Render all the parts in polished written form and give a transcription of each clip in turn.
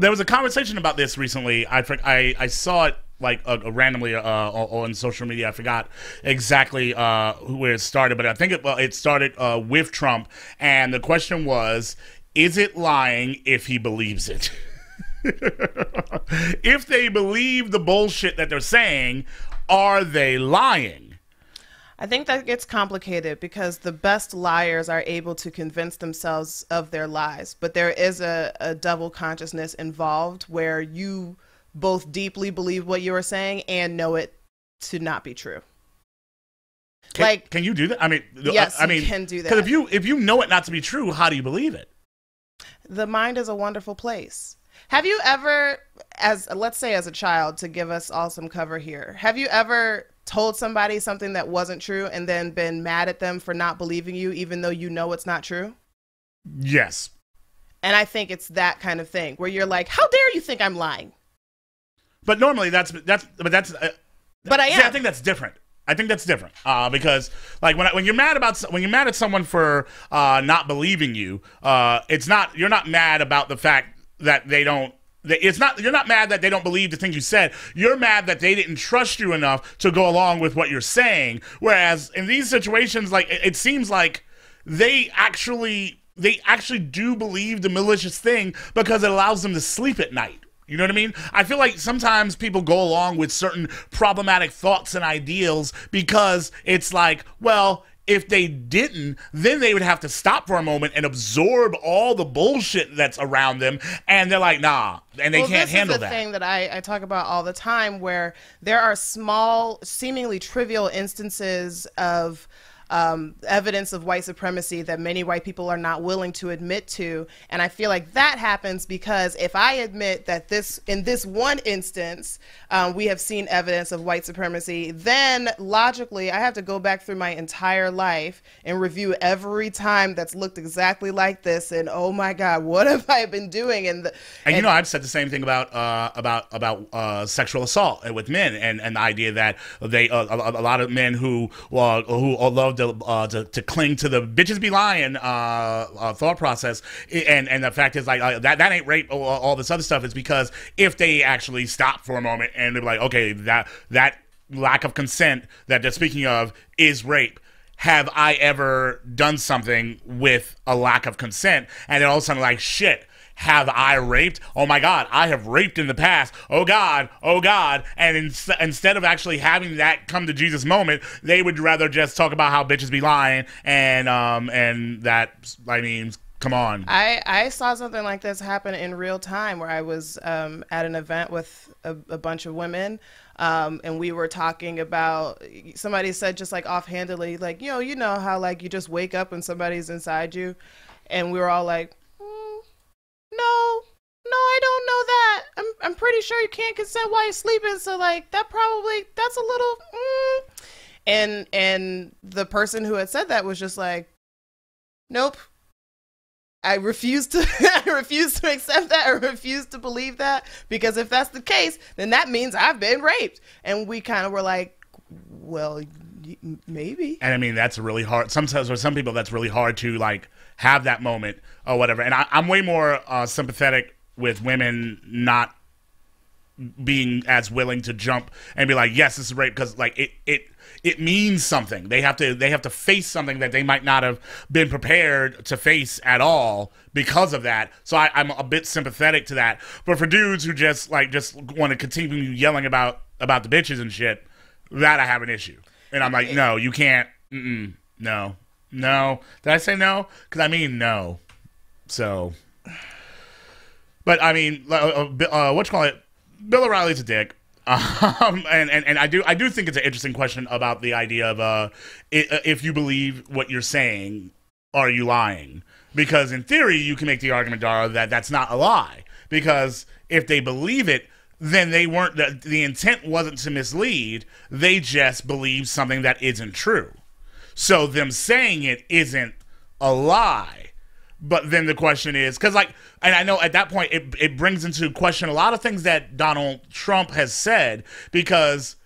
There was a conversation about this recently. I saw it like randomly on social media. I forgot exactly where it started, but I think it started with Trump, and the question was, is it lying if he believes it? If they believe the bullshit that they're saying, are they lying? I think that gets complicated because the best liars are able to convince themselves of their lies. But there is a double consciousness involved where you both deeply believe what you are saying and know it to not be true. Can you do that? I mean, yes, you can do that. Because if you know it not to be true, how do you believe it? The mind is a wonderful place. Have you ever, let's say as a child, to give us all some cover here, have you ever told somebody something that wasn't true and then been mad at them for not believing you, even though you know it's not true? Yes. And I think it's that kind of thing where you're like, how dare you think I'm lying? But normally but I am. See, I think that's different. Because like when you're mad at someone for not believing you, you're not mad about the fact that you're not mad that they don't believe the thing you said. You're mad that they didn't trust you enough to go along with what you're saying. Whereas in these situations, like it seems like they actually do believe the malicious thing because it allows them to sleep at night. You know what I mean? I feel like sometimes people go along with certain problematic thoughts and ideals because it's like, well, if they didn't, then they would have to stop for a moment and absorb all the bullshit that's around them. And they're like, nah, and they can't handle that. This is the thing that I talk about all the time, where there are small, seemingly trivial instances of evidence of white supremacy that many white people are not willing to admit to. And I feel like that happens because if I admit that in this one instance, we have seen evidence of white supremacy, then logically I have to go back through my entire life and review every time that's looked exactly like this. And oh my God, what have I been doing? And you know, I've said the same thing about sexual assault with men, and the idea that a lot of men who love to cling to the bitches be lying thought process, and the fact is like that ain't rape, all this other stuff is because if they actually stop for a moment and they're like, okay, that lack of consent that they're speaking of is rape. Have I ever done something with a lack of consent? And then all of a sudden like, shit, have I raped? Oh my God, I have raped in the past. Oh God, oh God. And instead of actually having that come to Jesus moment, they would rather just talk about how bitches be lying and that, I mean, come on. I saw something like this happen in real time where I was at an event with a bunch of women, and we were talking about, somebody said just like offhandedly, like, you know how like you just wake up and somebody's inside you, and we were all like, no, I don't know that. I'm pretty sure you can't consent while you're sleeping. So like that's a little, and the person who had said that was just like, nope. I refuse to accept that. I refuse to believe that, because if that's the case, then that means I've been raped. And we kind of were like, well, maybe. And I mean, that's really hard. Sometimes for some people, that's really hard to like have that moment or whatever. And I'm way more sympathetic with women not being as willing to jump and be like, yes, this is rape, because like it means something. They have to face something that they might not have been prepared to face at all because of that. So I'm a bit sympathetic to that. But for dudes who just want to continue yelling about the bitches and shit, that I have an issue. And I'm like, no, you can't. No. Did I say no? Because I mean no. So, but I mean, what you call it? Bill O'Reilly's a dick. And I do think it's an interesting question about the idea of if you believe what you're saying, are you lying? Because in theory, you can make the argument, Dara, that that's not a lie. Because if they believe it, then they weren't. The intent wasn't to mislead. They just believe something that isn't true. So them saying it isn't a lie. But then the question is, because like, and I know at that point it brings into question a lot of things that Donald Trump has said, because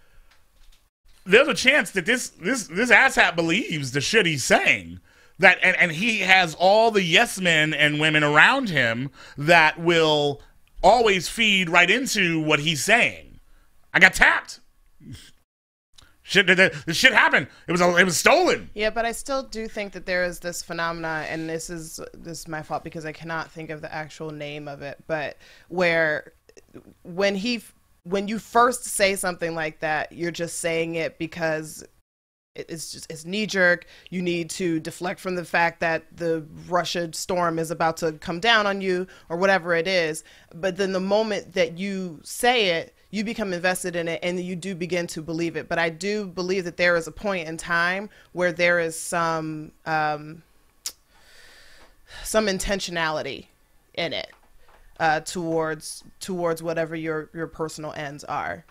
there's a chance that this asshat believes the shit he's saying, and he has all the yes men and women around him that will always feed right into what he's saying. I got tapped. Shit, this shit happened. It was stolen. Yeah, but I still do think that there is this phenomena, and this is my fault because I cannot think of the actual name of it, but where when you first say something like that, you're just saying it because it's knee jerk. You need to deflect from the fact that the Russia storm is about to come down on you or whatever it is. But then the moment that you say it, you become invested in it and you do begin to believe it. But I do believe that there is a point in time where there is some intentionality in it towards whatever your personal ends are.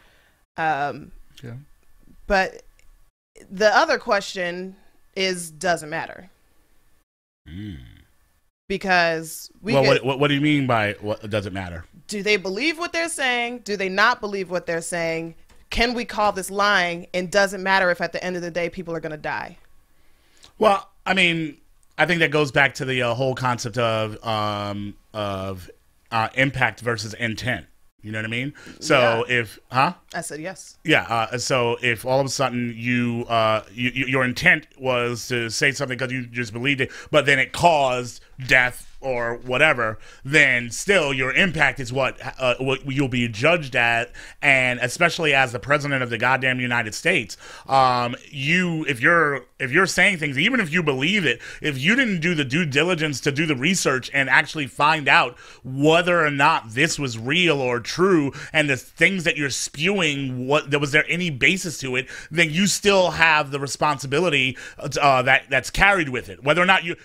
Yeah. But the other question is, does it matter? Because what do you mean by what does it matter? Do they believe what they're saying? Do they not believe what they're saying? Can we call this lying? And does it matter if at the end of the day people are going to die? Well, I mean, I think that goes back to the whole concept of impact versus intent. You know what I mean? So I said yes. Yeah. So if all of a sudden your intent was to say something because you just believed it, but then it caused death or whatever, then still your impact is what you'll be judged at. And especially as the president of the goddamn United States, if you're saying things, even if you believe it, if you didn't do the due diligence to do the research and actually find out whether or not this was real or true, and the things that you're spewing, was there any basis to it, then you still have the responsibility that's carried with it. Whether or not you